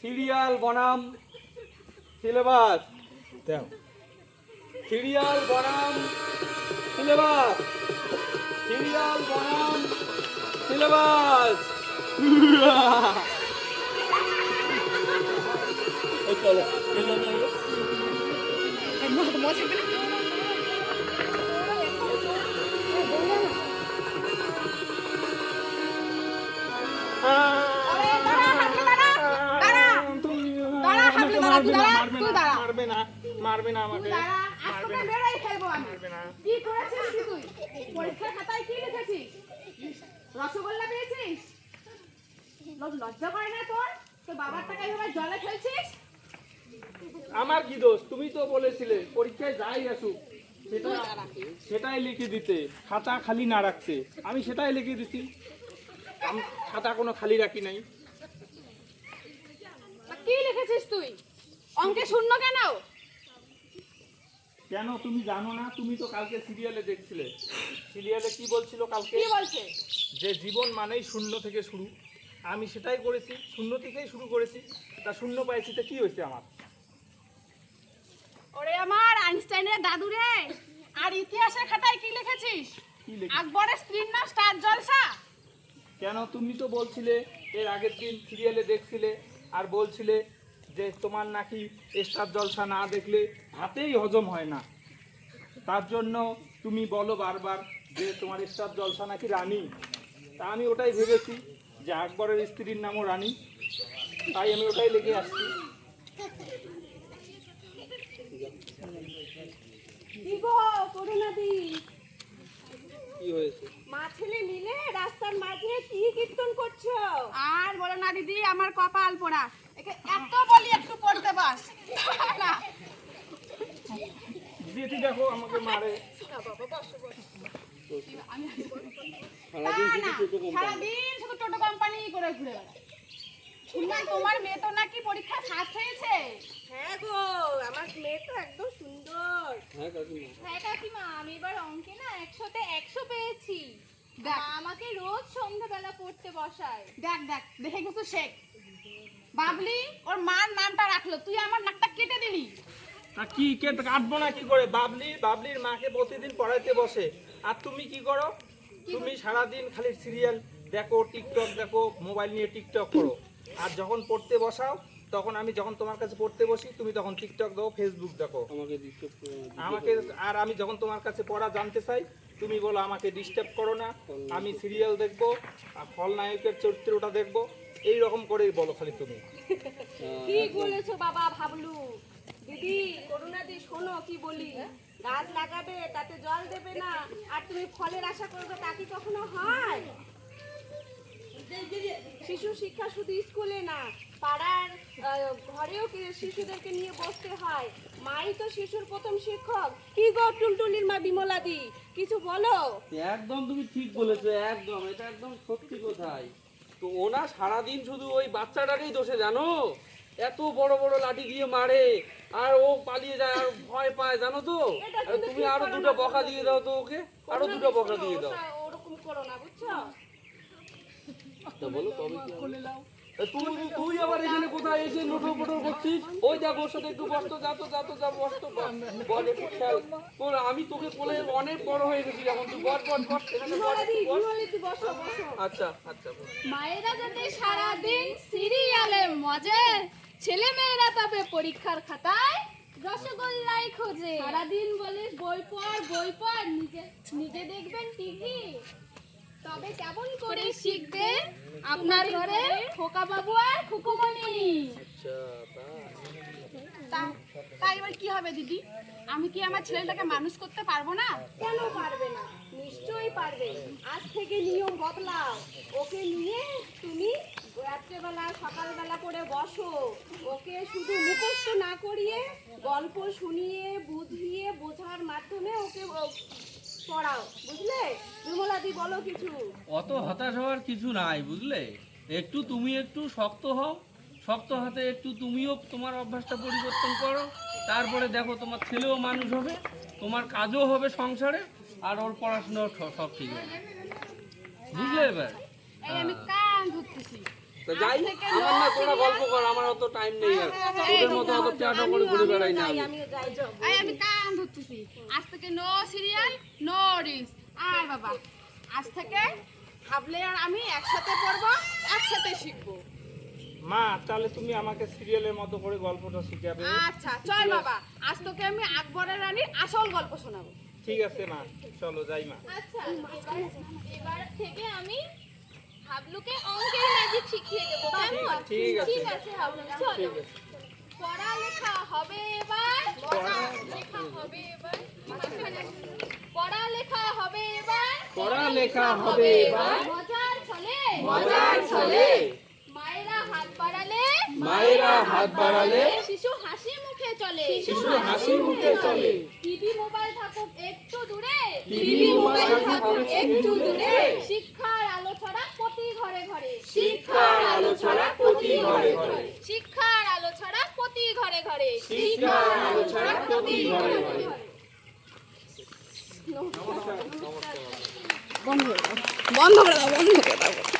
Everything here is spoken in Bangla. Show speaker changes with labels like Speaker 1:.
Speaker 1: সিরিয়াল বনাম সিলেবাস দাও। সিরিয়াল বনাম সিলেবাস, সিরিয়াল বনাম সিলেবাস। চলো মারবে না আমাকে,
Speaker 2: রসগোল্লা পেয়েছিস? লজ্জা করে না তোর? তোর বাবার টাকা এইভাবে জলে ফেলছিস?
Speaker 1: আমার কি দোষ? তুমি তো বলেছিলে পরীক্ষায় যাই আসুক সেটাই লিখে দিতে, খাতা খালি না রাখতে। আমি সেটাই লিখে দিছি, আমি খাতা কোনো খালি রাখি নাই।
Speaker 2: কি লিখেছিস তুই? অঙ্কে শূন্য কেন?
Speaker 1: কেন তুমি জানো না? তুমি তো কালকে সিরিয়ালে দেখছিলে। সিরিয়ালে কি বলছিল কালকে?
Speaker 2: কি বলছে?
Speaker 1: যে জীবন মানেই শূন্য থেকে শুরু। আমি সেটাই করেছি, শূন্য থেকেই শুরু করেছি। তা শূন্য পাইছি, তা কি হয়েছে আমার?
Speaker 2: ওরে আমার আইনস্টাইনের দাদু রে, আর ইতিহাসের খাতায় কি লিখেছিস?
Speaker 1: কি লিখেছি?
Speaker 2: আকবরের স্ত্রীর নাম স্টার জলসা।
Speaker 1: কেন তুমি তো বলছিলে এর আগের দিন সিরিয়ালে দেখছিলে আর বলছিলে যে তোমার নাকি স্টার জলসা না দেখলে ভাতেই হজম হয় না। তার জন্য তুমি বলো বারবার যে তোমার স্টার জলসা নাকি রানী। তা আমি ওটাই ভেবেছি যে আকবরের স্ত্রীর নামও রানী, তাই আমি ওটাই লিখে আসছি।
Speaker 2: কি গো করুণাদি,
Speaker 1: কি হয়েছে?
Speaker 2: মা ছেলে মিলে রাস্তার মাঝে কি কীর্তন করছো? আর বলো না দিদি, আমার কপাল পোড়া। একে এত বলি একটু পড়তে বস না।
Speaker 1: দিদি দেখো আমাকে মারে।
Speaker 2: সারাদিন শুধু টোটো কোম্পানি করে ঘুরে বেড়ায়। শুনলাম তোমার মেয়ে তো নাকি পরীক্ষা ফার্স্ট হয়েছে।
Speaker 3: হ্যাঁ গো, আমার মেয়ে তো একদম সুন্দর।
Speaker 4: হ্যাঁ কাকিমা, আমি এবার অঙ্কে না 100-তে 100 পেয়েছি।
Speaker 2: দেখ।
Speaker 4: মা আমাকে রোজ সন্ধ্যাবেলা পড়তে বসায়।
Speaker 2: দেখ দেখ দেখে কিছু শেখ। বাবলি ওর মার নামটা রাখলো, তুই আমার নাকটা কেটে দিলি।
Speaker 1: তা কি কাটবো না কি করে? বাবলির মাকে প্রতিদিন পড়াইতে বসে, আর তুমি কি করো? তুমি সারাদিন খালি সিরিয়াল দেখো, টিকটক দেখো, মোবাইল নিয়ে টিকটক করো। আর যখন পড়তে বসাও তখন আমি যখন তোমার কাছে পড়তে বসি তুমি তখন টিকটক দেখো, ফেসবুক দেখো। আমাকে আর আমি যখন তোমার কাছে পড়া জানতে চাই তুমি বলো আমাকে ডিস্টার্ব করো না, আমি সিরিয়াল দেখবো, আর খলনায়কের চরিত্রটা দেখবো, এই রকম করেই বলো খালি তুমি।
Speaker 3: ঠিক বলেছো বাবা ভাবলু। দিদি করুণাদি শোনো কি বলি, গাছ লাগাবে তাতে জল দেবে না, আর তুমি ফলের আশা করবে, তা কি কখনো হয়? শিশু শিক্ষা শুধু স্কুলে না, পাড়ার ঘরেও শিশুদেরকে নিয়ে বসতে হয়। মাই তো শিশুর প্রথম শিক্ষক। কি গো টুলটুলির মা বিমলাদি, কিছু বলো।
Speaker 5: একদম তুমি ঠিক বলেছো, একদম এটা একদম সত্যি কথাই। তো ওনা সারাদিন শুধু ওই বাচ্চাটাকেই দোষে, জানো, এত বড় বড় লাঠি দিয়ে মারে আর ও পালিয়ে যায় আর ভয় পায়, জানো তো। আর তুমি আরো দুটো বকা দিয়ে দাও তো ওকে, আরো দুটো বকা দিয়ে দাও।
Speaker 3: ওরকম করো না, বুঝছো?
Speaker 5: তা বলো তবে কি হবে? তুই আবার এখানে কোথায় এসে নোটর ফটোর করছিস? ওই যা ওর সাথে একটু বসতো, যা বসতো, বল একটু খেয়াল বল। আমি তোকে বলে অনেক বড় হয়ে গেছি, এখন তুই বস এখানে বস। আচ্ছা বল।
Speaker 4: মায়েরা যাতে সারাদিন সিরিয়ালে মজে, ছেলে মেয়েরা তবে পরীক্ষার খাতায় রসগোল্লাই খোঁজে। সারাদিন বলিস বই পড়, নিজে দেখবেন টিভি, তবে কেমন করে শিখবে আপনার ঘরে খোকা বাবু আর খুকুমণি।
Speaker 2: তাই এবার কি হবে দিদি? আমি কি আমার ছেলেটাকে মানুষ করতে পারবো না?
Speaker 3: কেন পারবে না? নিশ্চয়ই পারবে। আজ থেকে নিয়ম বদলাও। ওকে নিয়ে তুমি রাত্রেবেলা সকালবেলা করে বসো। ওকে শুধু মুখস্থ না করিয়ে গল্প শুনিয়ে বুঝিয়ে বোঝার মাধ্যমে ওকে পড়াও, বুঝলে? বিমলাদি বলো কিছু।
Speaker 5: অত হতাশ হওয়ার কিছু নাই, বুঝলে। তুমি একটু শক্ত হও, শক্ত হাতে একটু তুমিও তোমার অভ্যাসটা পরিবর্তন করো। তারপরে দেখো তোমার ছেলেও মানুষ হবে, তোমার কাজও হবে সংসারে, আর ওর পড়াশোনাও সব ঠিক হবে, বুঝলে। এবার
Speaker 2: এই আমি কান ধরতেছি।
Speaker 5: তা যাই, আমার না তোরা গল্প কর, আমার অত টাইম নেই আর। তোদের মতো অত টেয়াটা করে ঘুরে বেড়াই না আমি।
Speaker 3: আমিও যাই
Speaker 2: এই আমি কান ধরতেছি আজ থেকে নো সিরিয়াল নো রিলস আর বাবা আজ থেকে ভাবলে আর আমি একসাথে পড়বো একসাথে শিখবো
Speaker 1: মা তাহলে তুমি আমাকে সিরিয়ালের মতো করে গল্পটা শিখাবে।
Speaker 2: আচ্ছা চল বাবা আজ তোকে আমি আকবরের রানীর আসল গল্প শোনাবো
Speaker 1: ঠিক আছে মা, চলো যাই মা।
Speaker 4: আচ্ছা এবার থেকে আমি হাবলুকে অঙ্কের ম্যাজিক শিখিয়ে দেবো কেমন?
Speaker 1: ঠিক আছে।
Speaker 4: ঠিক আছে হাবলু চলো
Speaker 1: ঠিক আছে।
Speaker 4: পড়ালেখা হবে এবার পড়ালেখা হবে এবার পড়ালেখা হবে এবার
Speaker 1: পড়ালেখা হবে এবার
Speaker 4: মজার ছলে
Speaker 1: মজার ছলে
Speaker 4: মায়েরা হাত বাড়ালে
Speaker 1: মায়েরা হাত বাড়ালে
Speaker 4: শিশু হাসি মুখে চলে
Speaker 1: শিশু হাসি মুখে চলে।
Speaker 4: টিভি মোবাইল থাকুক একটু দূরে
Speaker 1: টিভি মোবাইল থাকুক একটু দূরে
Speaker 4: শিক্ষার আলো ছড়া প্রতি ঘরে ঘরে
Speaker 1: শিক্ষার আলো ছড়া প্রতি ঘরে ঘরে
Speaker 4: শিক্ষার আলো ছড়া প্রতি ঘরে ঘরে
Speaker 1: শিক্ষার আলো ছড়া প্রতি ঘরে ঘরে।
Speaker 2: বন্ধ করে দাও